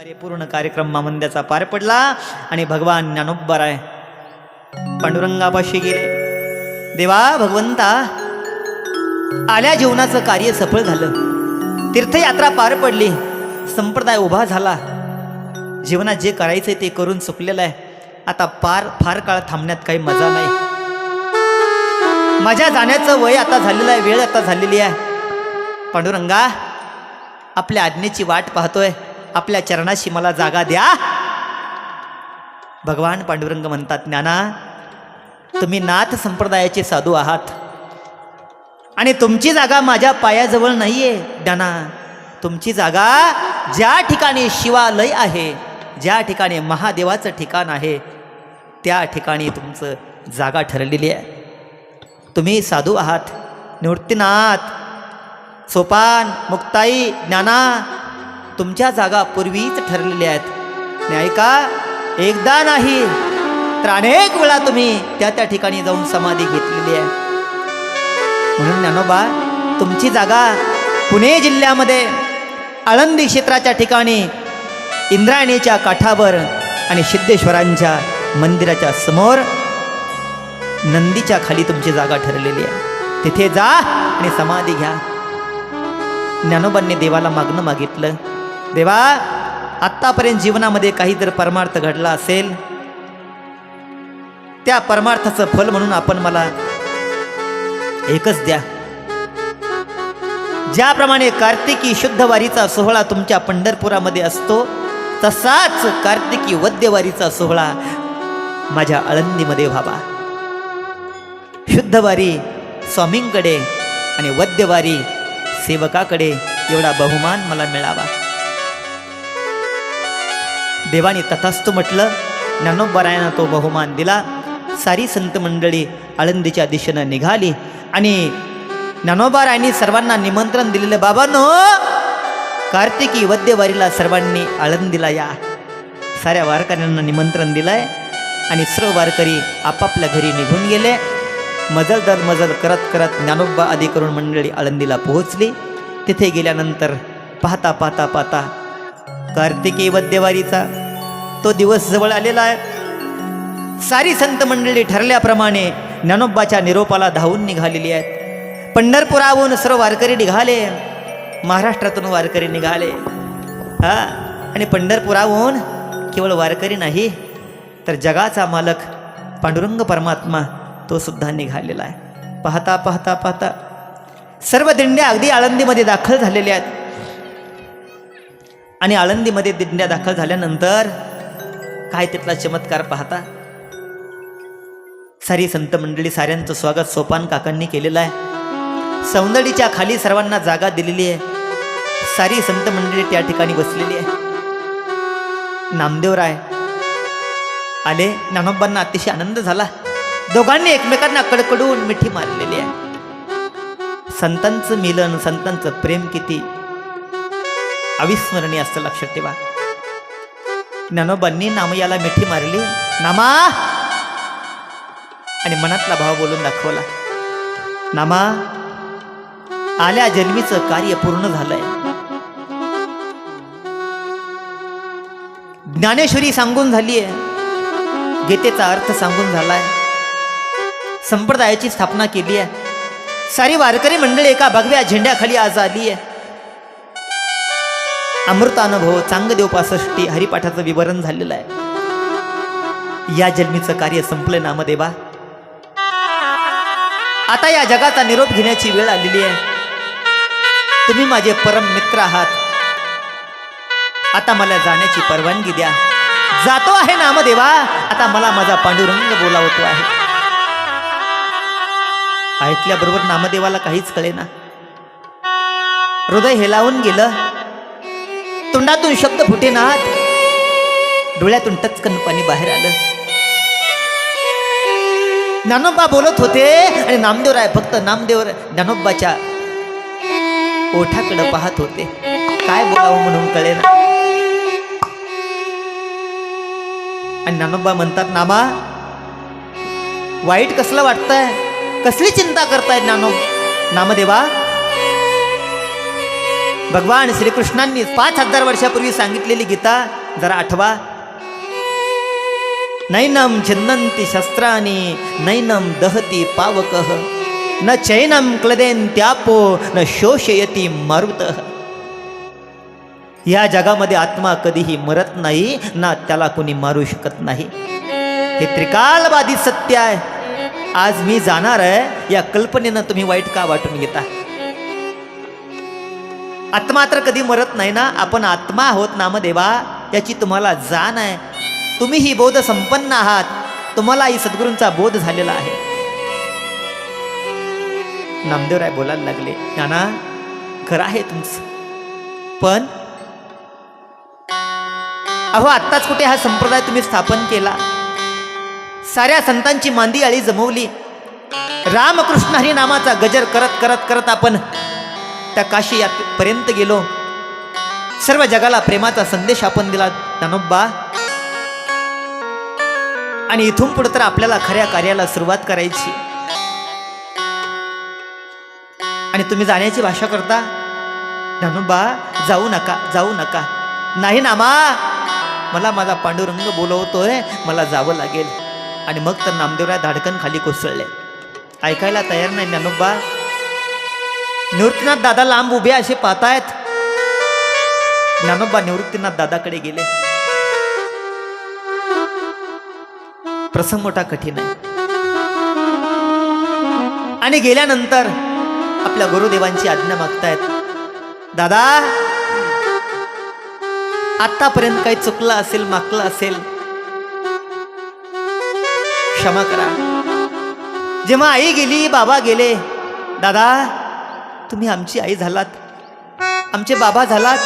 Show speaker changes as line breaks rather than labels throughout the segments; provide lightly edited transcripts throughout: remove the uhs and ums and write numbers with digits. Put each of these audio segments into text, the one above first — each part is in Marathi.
पूर्ण कार्यक्रम मामंद्याचा पार पडला आणि भगवान ज्ञानोबराय पांडुरंगापाशी गेले. देवा भगवंता, आल्या जीवनाचं कार्य सफळ झालं, तीर्थयात्रा पार पडली, संप्रदाय उभा झाला, जीवनात जे करायचंय ते करून चुकलेलं आहे. आता फार काळ थांबण्यात काही मजा नाही. माझ्या जाण्याचं वय आता झालेलं आहे, वेळ आता झालेली आहे. पांडुरंगा, आपल्या आज्ञेची वाट पाहतोय, आपल्या चरणाशी मला जागा द्या. भगवान पांडुरंग म्हणतात, ज्ञाना, तुम्ही नाथ संप्रदायाचे साधू आहात आणि तुमची जागा माझ्या पायाजवळ नाहीये. ज्ञाना, तुमची जागा ज्या ठिकाणी शिवालय आहे, ज्या ठिकाणी महादेवाचं ठिकाण आहे, त्या ठिकाणी तुमचं जागा ठरलेली आहे. तुम्ही साधू आहात, निवृत्तीनाथ, सोपान, मुक्ताई, ज्ञाना, तुमच्या जागा पूर्वीच ठरलेल्या आहेत. नाही का, एकदा नाही तर अनेक वेळा तुम्ही त्या ठिकाणी जाऊन समाधी घेतलेली आहे. म्हणून ज्ञानोबा, तुमची जागा पुणे जिल्ह्यामध्ये आळंदी क्षेत्राच्या ठिकाणी इंद्रायणीच्या काठावर आणि सिद्धेश्वरांच्या मंदिराच्या समोर नंदीच्या खाली तुमची जागा ठरलेली आहे. तिथे जा आणि समाधी घ्या. ज्ञानोबांनी देवाला मागणं मागितलं, देवा, आत्तापर्यंत जीवनामध्ये काही जर परमार्थ घडला असेल, त्या परमार्थाचं फल म्हणून आपण मला एकच द्या. ज्याप्रमाणे कार्तिकी शुद्ध वारीचा सोहळा तुमच्या पंढरपुरामध्ये असतो, तसाच कार्तिकी वद्यवारीचा सोहळा माझ्या आळंदीमध्ये व्हावा. शुद्ध वारी स्वामींकडे आणि वद्यवारी सेवकाकडे एवढा बहुमान मला मिळावा. देवाने तथास्तु म्हटलं. ज्ञानोबरायांना तो बहुमान दिला. सारी संत मंडळी आळंदीच्या दिशेनं निघाली आणि ज्ञानोबरायांनी सर्वांना निमंत्रण दिलेलं, बाबांनो, कार्तिकी वद्यवारीला सर्वांनी आळंदीला या. साऱ्या वारकऱ्यांना निमंत्रण दिलंय आणि सर्व वारकरी आपापल्या घरी निघून गेले. मजल दर मजल करत करत ज्ञानोबा आदी करून मंडळी आळंदीला पोहोचली. तिथे गेल्यानंतर पाहता पाहता पाहता कार्तिकी वद्यवारीचा तो दिवस जवळ आलेला आहे. सारी संत मंडळी ठरल्याप्रमाणे ज्ञानोबाच्या निरोपाला धावून निघालेली आहेत. पंढरपुराहून सर्व वारकरी निघाले, महाराष्ट्रातून वारकरी निघाले. आणि पंढरपुराहून केवळ वारकरी नाही तर जगाचा मालक पांडुरंग परमात्मा तो सुद्धा निघालेला आहे. पाहता पाहता पाहता सर्व दिंड्या अगदी आळंदीमध्ये दाखल झालेल्या आहेत. आणि आळंदीमध्ये दिंड्या दाखल झाल्यानंतर काय तिथला चमत्कार पाहता. सारी संत मंडळी, साऱ्यांचं स्वागत सोपान काकांनी केलेलं आहे. सौंदर्याच्या खाली सर्वांना जागा दिलेली आहे. सारी संत मंडळी त्या ठिकाणी बसलेली आहे. नामदेवराय आले. ज्ञानोबांना अतिशय आनंद झाला. दोघांनी एकमेकांना कडकडून मिठी मारलेली आहे. संतांचं मिलन, संतांचं प्रेम किती अविस्मरणीय असतं, लक्षात ठेवा. ज्ञानोबांनी नामयाला मिठी मारली, नामा, आणि मनातला भाव बोलून दाखवला, नामा, आल्या जन्मीचं कार्य पूर्ण झालंय. ज्ञानेश्वरी सांगून झालीय, गीतेचा अर्थ सांगून झालाय, संप्रदायाची स्थापना केली आहे. सारी वारकरी मंडळी एका भगव्या झेंड्याखाली आज आली आहे. अमृतानुभव चांगदेव 65 हरिपाठाचं विवरण झालेलं आहे. या जन्मीचं कार्य संपलं नामदेवा. आता या जगाचा निरोप घेण्याची वेळ आलेली आहे. तुम्ही माझे परम मित्र आहात. आता मला जाण्याची परवानगी द्या. जातो आहे नामदेवा. आता मला माझा पांडुरंग बोलावतो आहे. ऐकल्याबरोबर नामदेवाला काहीच कळेना. हृदय हेलावून गेलं. तोंडातून शब्द फुटेनात, डोळ्यातून टचकन पाणी बाहेर आलं. ज्ञानोबा बोलत होते आणि नामदेवराय फक्त ज्ञानोबाच्या ओठाकडे पाहत होते. काय बोलावं म्हणून कळेना. आणि ज्ञानोबा म्हणतात, नामा, वाईट कसलं वाटतंय, कसली चिंता करताय नामदेवा. भगवान श्रीकृष्णांनी 5000 वर्षापूर्वी सांगितलेली गीता जरा आठवा. नैनम छिन्नन्ति शस्त्राणि नैनम दहती पावकः न चैनम क्लदेन्त्यापो न शोषयती मारुतः. या जगामध्ये आत्मा कधीही मरत नाही ना त्याला कोणी मारू शकत नाही. हे त्रिकालबाधित सत्य आहे. आज मी जाणार आहे या कल्पनेनं तुम्ही वाईट का वाटून घेता. आत्मा तर कधी मरत नाही ना. आपण आत्मा आहोत नामदेवा याची तुम्हाला जाण आहे. तुम्हीही बोध संपन्न आहात. तुम्हालाही सद्गुरूंचा बोध झालेला आहे. नामदेवराय बोलायला लागले, नाना खरं आहे तुमचं, पण अहो आत्ताच कुठे हा संप्रदाय तुम्ही स्थापन केला. साऱ्या संतांची मांदी आळी जमवली. रामकृष्ण हरी नामाचा गजर करत करत करत आपण त्या काशी यात्रेपर्यंत गेलो. सर्व जगाला प्रेमाचा संदेश आपण दिला ज्ञानोबा. आणि इथून पुढे तर आपल्याला खऱ्या कार्याला सुरुवात करायची. आणि तुम्ही जाण्याची भाषा करता. ज्ञानोबा जाऊ नका, जाऊ नका. नाही नामा, मला माझा पांडुरंग बोलवतोय, मला जावं लागेल. आणि मग तर नामदेवराय धाडकन खाली कोसळले. ऐकायला तयार नाही ज्ञानोबा. निवृत्तीनाथ दादा लांब उभे असे पाहतायत. ज्ञानोबा निवृत्तीनाथ दादाकडे गेले. प्रसंग मोठा कठीण आहे. आणि गेल्यानंतर आपल्या गुरुदेवांची आज्ञा मागतायत. दादा आतापर्यंत काही चुकलं असेल, मागलं असेल, क्षमा करा. जेव्हा आई गेली, बाबा गेले, दादा तुम्ही आमची आई झालात, आमचे बाबा झालात,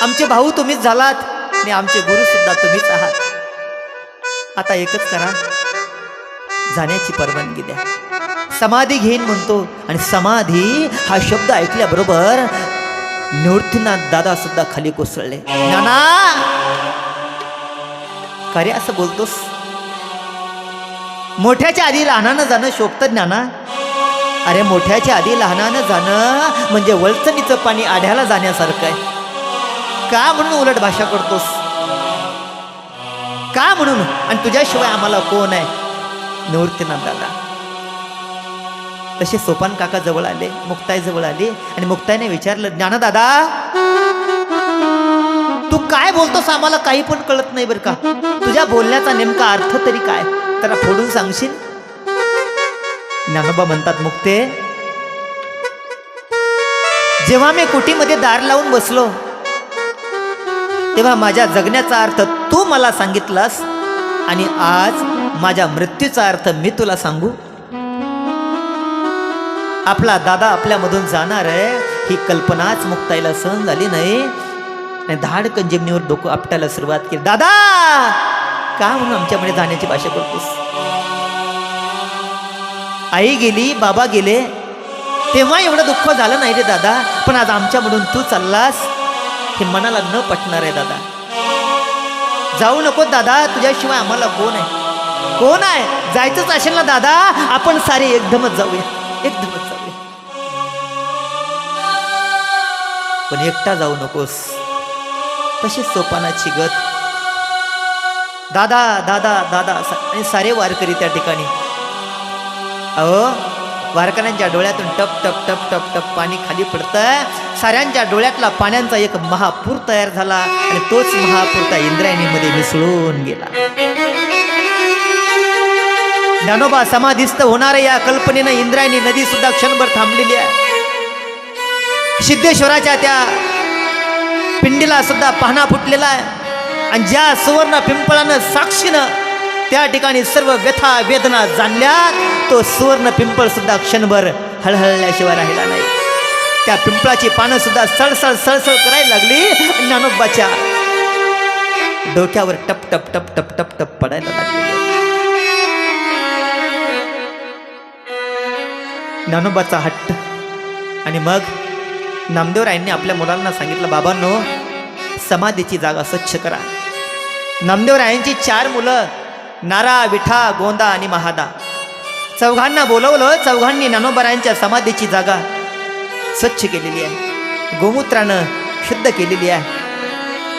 आमचे भाऊ तुम्हीच झालात आणि आमचे गुरु सुद्धा तुम्हीच आहात. आता एकच करा, जाण्याची परवानगी द्या. समाधी घेईन म्हणतो. आणि समाधी हा शब्द ऐकल्याबरोबर निवृत्तीनाथ दादा सुद्धा खाली कोसळले. नाना खरे असं बोलतोस? मोठ्याच्या आधी लहानानं जाणं शोभतं ज्ञाना. अरे मोठ्याच्या आधी लहानानं जाणं म्हणजे वळचणीचं पाणी आढ्याला जाण्यासारखं आहे. का म्हणून उलट भाषा करतोस? का म्हणून? आणि तुझ्याशिवाय आम्हाला कोण आहे? निवृत्तीनाथ दादा तसे सोपान काका जवळ आले, मुक्ताई जवळ आली. आणि मुक्ताईने विचारलं, ज्ञानदादा तू काय बोलतोस? आम्हाला काही पण कळत नाही बरं का. तुझ्या बोलण्याचा नेमका अर्थ तरी काय, तर फोडून सांगशील? ज्ञानोबा म्हणतात, मुक्ते जेव्हा मी कुटीमध्ये दार लावून बसलो तेव्हा माझ्या जगण्याचा अर्थ तू मला सांगितलास. आणि आज माझ्या मृत्यूचा अर्थ मी तुला सांगू? आपला दादा आपल्यामधून जाणार आहे ही कल्पनाच मुक्ताईला सहन झाली नाही. आणि धाडकन जमिनीवर डोकं आपटायला सुरुवात केली. दादा का म्हणून आमच्यामध्ये जाण्याची भाषा करतोस? आई गेली, बाबा गेले, तेव्हा एवढं दुःख झालं नाही रे दादा. पण आज आमच्यामधून तू चाललास हे मनाला न पटणार आहे दादा. जाऊ नको दादा, तुझ्याशिवाय आम्हाला कोण आहे? कोण आहे? जायचंच असेल ना दादा, आपण सारे एकदमच जाऊया, एकदमच जाऊया. पण एकटा जाऊ नकोस. तशी सोपानाची गत. दादा दादा दादा आणि सारे वारकरी त्या ठिकाणी. अहो वारकऱ्यांच्या डोळ्यातून टप टप टप टप टप पाणी खाली पडतंय. साऱ्यांच्या डोळ्यातला पाण्याचा एक महापूर तयार झाला. आणि तोच महापूर त्या इंद्रायणीमध्ये मिसळून गेला. ज्ञानोबा समाधीस्थ होणाऱ्या या कल्पनेनं इंद्रायणी नदी सुद्धा क्षणभर थांबलेली आहे. सिद्धेश्वराच्या त्या पिंडीला सुद्धा पाहणा फुटलेला आहे. आणि ज्या सुवर्ण पिंपळानं साक्षीनं त्या ठिकाणी सर्व व्यथा वेदना जाणल्या, तो सुवर्ण पिंपळ सुद्धा क्षणभर हळहळल्याशिवाय राहिला नाही. त्या पिंपळाची पानं सुद्धा सळसळ सळसळ करायला लागली. ज्ञानोबाच्या डोक्यावर टप टप टप टप टप टप पडायला लागली. ज्ञानोबाचा हट्ट. आणि मग नामदेवरायांनी आपल्या मुलांना सांगितलं, बाबांनो समाधीची जागा स्वच्छ करा. नामदेवरायांची 4 मुलं, नारा, विठा, गोंदा आणि महादा, चौघांना बोलवलं. चौघांनी ज्ञानोबरायांच्या समाधीची जागा स्वच्छ केलेली आहे. गोमूत्रानं शुद्ध केलेली आहे.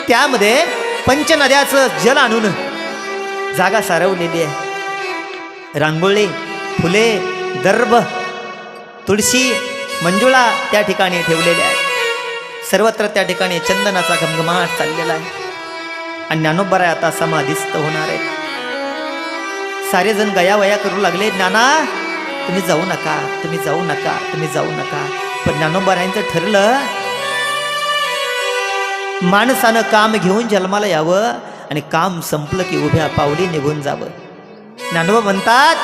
त्यामध्ये पंचनद्याचं जल आणून जागा सारवलेली आहे. रांगोळी, फुले, दर्भ, तुळशी, मंजुळा त्या ठिकाणी ठेवलेल्या आहेत. सर्वत्र त्या ठिकाणी चंदनाचा घमघमाट चाललेला आहे. आणि ज्ञानोबराय आता समाधीस्थ होणार आहे. सारे जण गयावया करू लागले, ज्ञाना तुम्ही जाऊ नका, तुम्ही जाऊ नका, तुम्ही जाऊ नका. पण ज्ञानोबरायांचं ठरलं माणसानं काम घेऊन जन्माला यावं आणि काम संपलं की उभ्या पावली निघून जावं. ज्ञानोबा म्हणतात,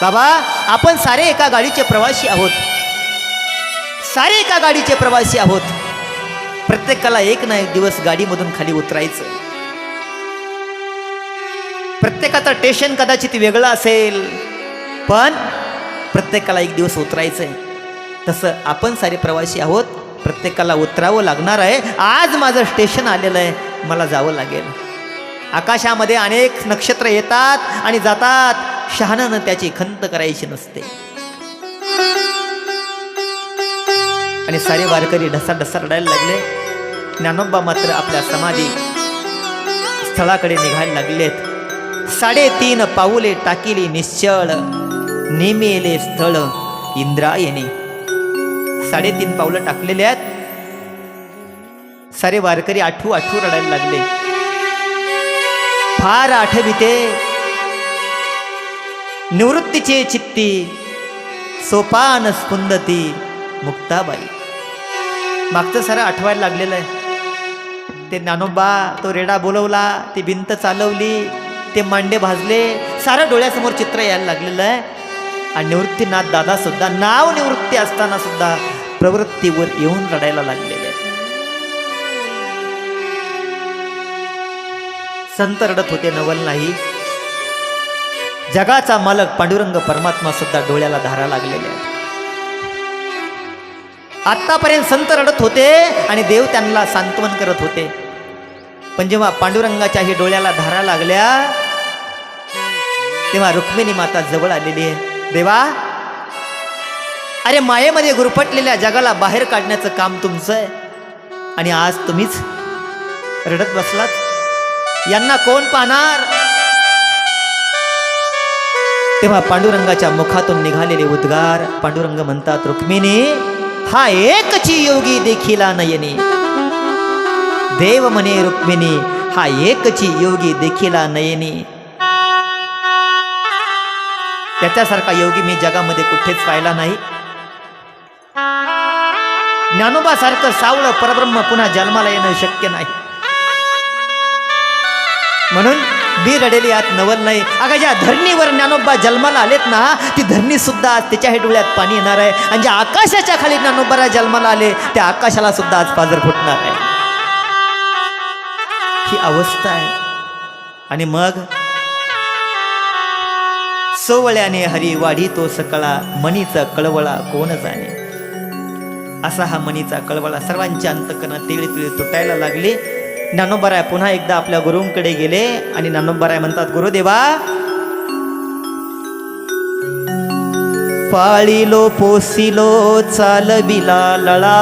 बाबा आपण सारे एका गाडीचे प्रवासी आहोत, सारे एका गाडीचे प्रवासी आहोत. प्रत्येकाला एक ना एक दिवस गाडीमधून खाली उतरायचं. प्रत्येकाचं स्टेशन कदाचित वेगळं असेल, पण प्रत्येकाला एक दिवस उतरायचंय. तसं आपण सारे प्रवासी आहोत, प्रत्येकाला उतरावं लागणार आहे. आज माझं स्टेशन आलेलं आहे, मला जावं लागेल. आकाशामध्ये अनेक नक्षत्र येतात आणि जातात, शहाण्यानं त्याची खंत करायची नसते. आणि सारे वारकरी ढसाढसा रडायला लागले. ज्ञानोबा मात्र आपल्या समाधी स्थळाकडे निघायला लागलेत. 3.5 पाऊले टाकिली निश्चळ, नेमेले स्थळ इंद्रायणी. 3.5 पावलं टाकलेले आहेत. सारे वारकरी आठवू आठवू रडायला लागले. फार आठविते निवृत्तीचे चित्ती, सोपान स्पुंदती मुक्ताबाई. मागचं सारं आठवायला लागलेलं आहे. ते ज्ञानोबा तो रेडा बोलवला, ती भिंत चालवली, ते मांडे भाजले, सारं डोळ्यासमोर चित्र यायला लागलेलं आहे. आणि निवृत्तीनाथ दादा सुद्धा नाव निवृत्ती असताना सुद्धा प्रवृत्तीवर येऊन रडायला लागलेले आहेत. संत रडत होते, नवल नाही. जगाचा मालक पांडुरंग परमात्मा सुद्धा डोळ्याला धारा लागलेले आहेत. आतापर्यंत संत रडत होते आणि देव त्यांना सांत्वन करत होते. पण जेव्हा पांडुरंगाच्याही डोळ्याला धारा लागल्या तेव्हा रुक्मिणी माता जवळ आलेली आहे. देवा, अरे मायेमध्ये गुरफटलेल्या जगाला बाहेर काढण्याचं काम तुमचं आहे आणि आज तुम्हीच रडत बसलात. यांना कोण पाहणार? तेव्हा पांडुरंगाच्या मुखातून निघालेले उद्गार. पांडुरंग म्हणतात, रुक्मिणी हा एकची योगी देखिला नयनी. देव म्हणे रुक्मिणी हा एकची योगी देखिला नयनी. त्याच्यासारखा योगी मी जगामध्ये कुठेच पाहिला नाही. ज्ञानोबा सारखं सावळं परब्रह्म पुन्हा जन्माला येणं शक्य नाही. म्हणून बी रडेली आत नवल नाही. अगं ज्या धरणीवर ज्ञानोबा जन्माला आलेत ना, ती धरणी सुद्धा त्याच्या हे डोळ्यात पाणी येणार आहे. आणि ज्या आकाशाच्या खाली ज्ञानोबा जन्माला आले त्या आकाशाला सुद्धा आज पाजर फुटणार आहे. ही अवस्था आहे. आणि मग सोवळ्याने हरी वाढी तो सकळा, मनीचा कळवळा कोण जाणे. असा हा मनीचा कळवळा. सर्वांच्या अंतकरणात तिळी तिळी तुटायला लागले. ज्ञानोबराय पुन्हा एकदा आपल्या गुरुंकडे गेले आणि ज्ञानोबराय म्हणतात, गुरुदेवा पाळिलो पोसिलो चालविला लळा.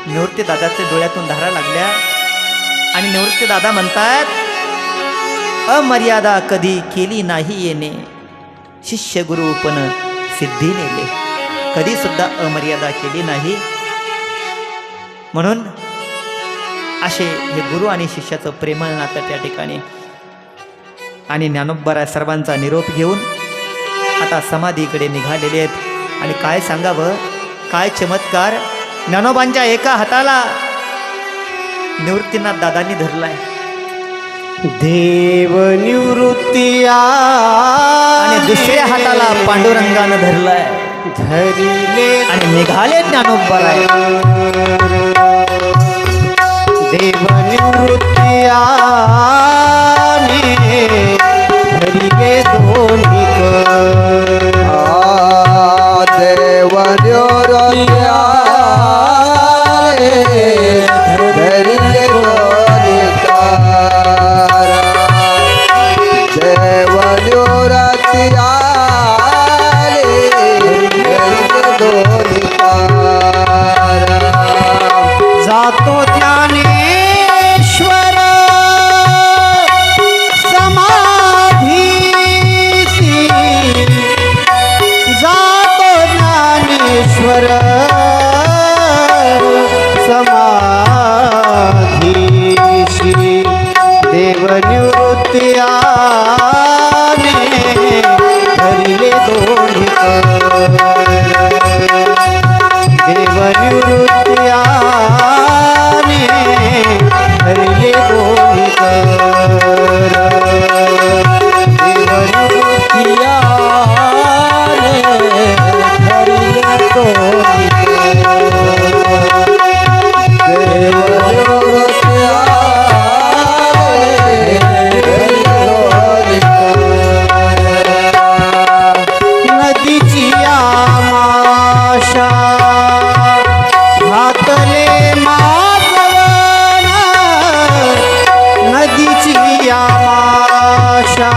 निवृत्ती दादाच्या डोळ्यातून धारा लागल्या आणि निवृत्ती दादा म्हणतात, अमर्यादा कधी केली नाही येणे, शिष्य गुरु पण सिद्धी नेले. कधी सुद्धा अमर्यादा केली नाही. म्हणून असे हे गुरु आणि शिष्याचं प्रेमळ नातं त्या ठिकाणी. आणि ज्ञानोबराय सर्वांचा निरोप घेऊन आता समाधीकडे निघालेले आहेत. आणि काय सांगावं, काय चमत्कार. ज्ञानोबांच्या एका हाताला निवृत्तीनाथ दादांनी धरलाय.
देव निवृत्ती
आणि दुसऱ्या हाताला पांडुरंगानं धरलाय.
धरिले
आणि निघाले ज्ञानोबराय.
देव निवृत्ती धरिले दोन्ही देव निवृत्ती धरिले दोन्ही देव निवृत्ती दोन्ही जातो ज्ञानेश्वर समाधीसी जातो ज्ञानेश्वर समाधीसी देवनिवृत्त्याने धरिले दोन्ही कर देवनिवृत्त्याने धरिले दोन्ही कर देवनिवृत्त्याने धरिले दोन्ही नदीची आमाशा घातले मागवण नदीची आमाशा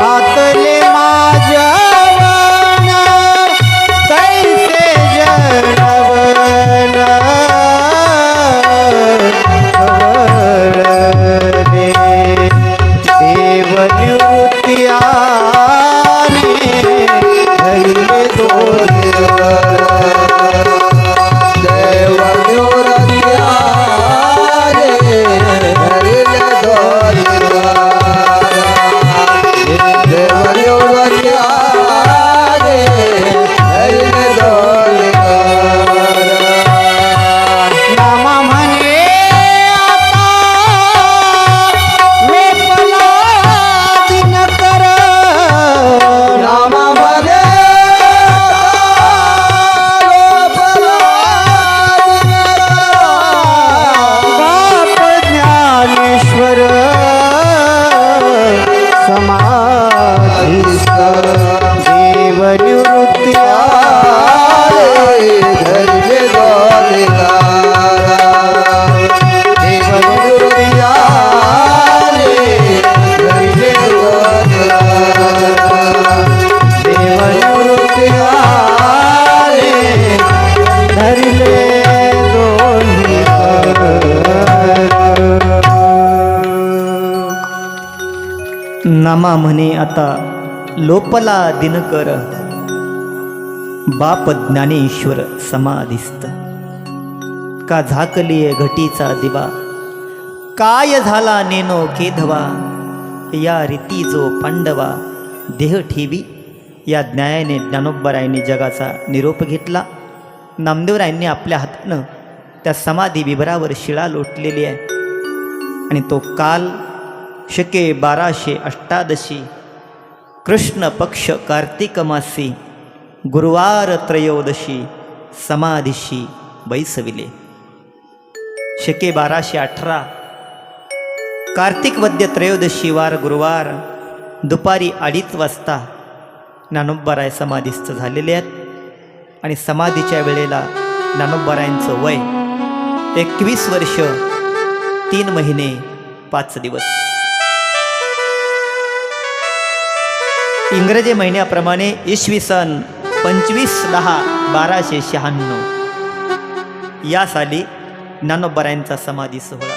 घातले माझवण तैसे जडवण खवळले देवनिवृत्त्याने धरिले दोन्ही देवनिवृत्त्याने धरिले दोन्ही देवनिवृत्त्याने धरिले दोन्ही नाम म्हणे आता लोपला दिनकर नाम म्हणे लोपला दिनकर बाप ज्ञानेश्वर समाधीस्थ देवनिवृत्त्याने धरिले दोन्ही देवनिवृत्त्याने धरिले दोन्ही देवनिवृत्त्याने धरिले दोन्ही
नामा म्हणे आता लोपला दिनकर बाप ज्ञानेश्वर समाधिस्थ का झाकलीय घटीचा दिवा काय झाला नेनो केधवा या रीती जो पांडवा देह ठेवी या ज्ञायाने ज्ञानोबरायांनी जगाचा निरोप घेतला. नामदेवरायांनी आपल्या हातानं त्या समाधी विभरावर शिळा लोटलेली आहे आणि तो काल शके 1288 कृष्ण पक्ष कार्तिक मासी गुरुवार त्रयोदशी समाधीशी बैसविले. शके 1218 कार्तिक वद्य त्रयोदशी वार गुरुवार दुपारी 2:30 वाजता ज्ञानोबराय समाधीस्थ झालेले आहेत आणि समाधीच्या वेळेला ज्ञानोबरायांचं वय 21 वर्ष 3 महिने 5 दिवस. इंग्रजी महिन्याप्रमाणे इसवी सन 25/10/1296 या साली ज्ञानोबरायांचा समाधी सोहळा.